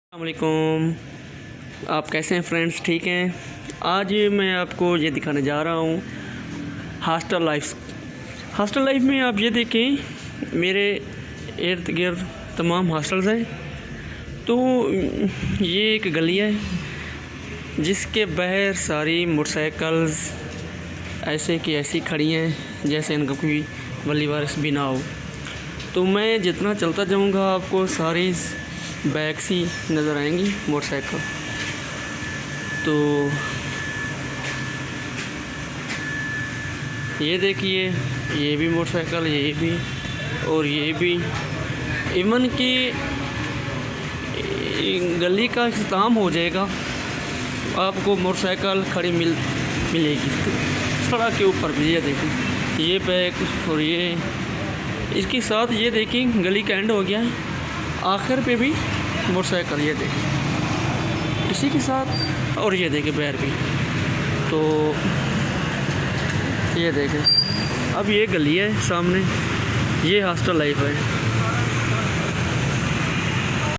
अस्सलामुअलैकुम। आप कैसे हैं फ्रेंड्स? ठीक हैं। आज मैं आपको ये दिखाने जा रहा हूँ हॉस्टल लाइफ में। आप ये देखें, मेरे इर्द गिर्द तमाम हॉस्टल्स हैं। तो ये एक गली है जिसके बाहर सारी मोटरसाइकिल्स ऐसे की ऐसी खड़ी हैं जैसे इनका कोई वली वारिस भी ना हो। तो मैं जितना चलता जाऊँगा आपको सारी बैक सी नज़र आएंगी मोटरसाइकिल। तो ये देखिए, ये भी मोटरसाइकिल, ये भी और ये भी। इवन कि गली का इख्तिताम हो जाएगा, आपको मोटरसाइकिल खड़ी मिलेगी सड़क के ऊपर भी। ये देखिए, ये बैक और ये इसके साथ ये देखिए गली का एंड हो गया है, आखिर पे भी मोटरसाइकिल। ये देखिए इसी के साथ, और ये देखिए बैर भी। तो ये देखें, अब ये गली है सामने, ये हॉस्टल लाइफ है।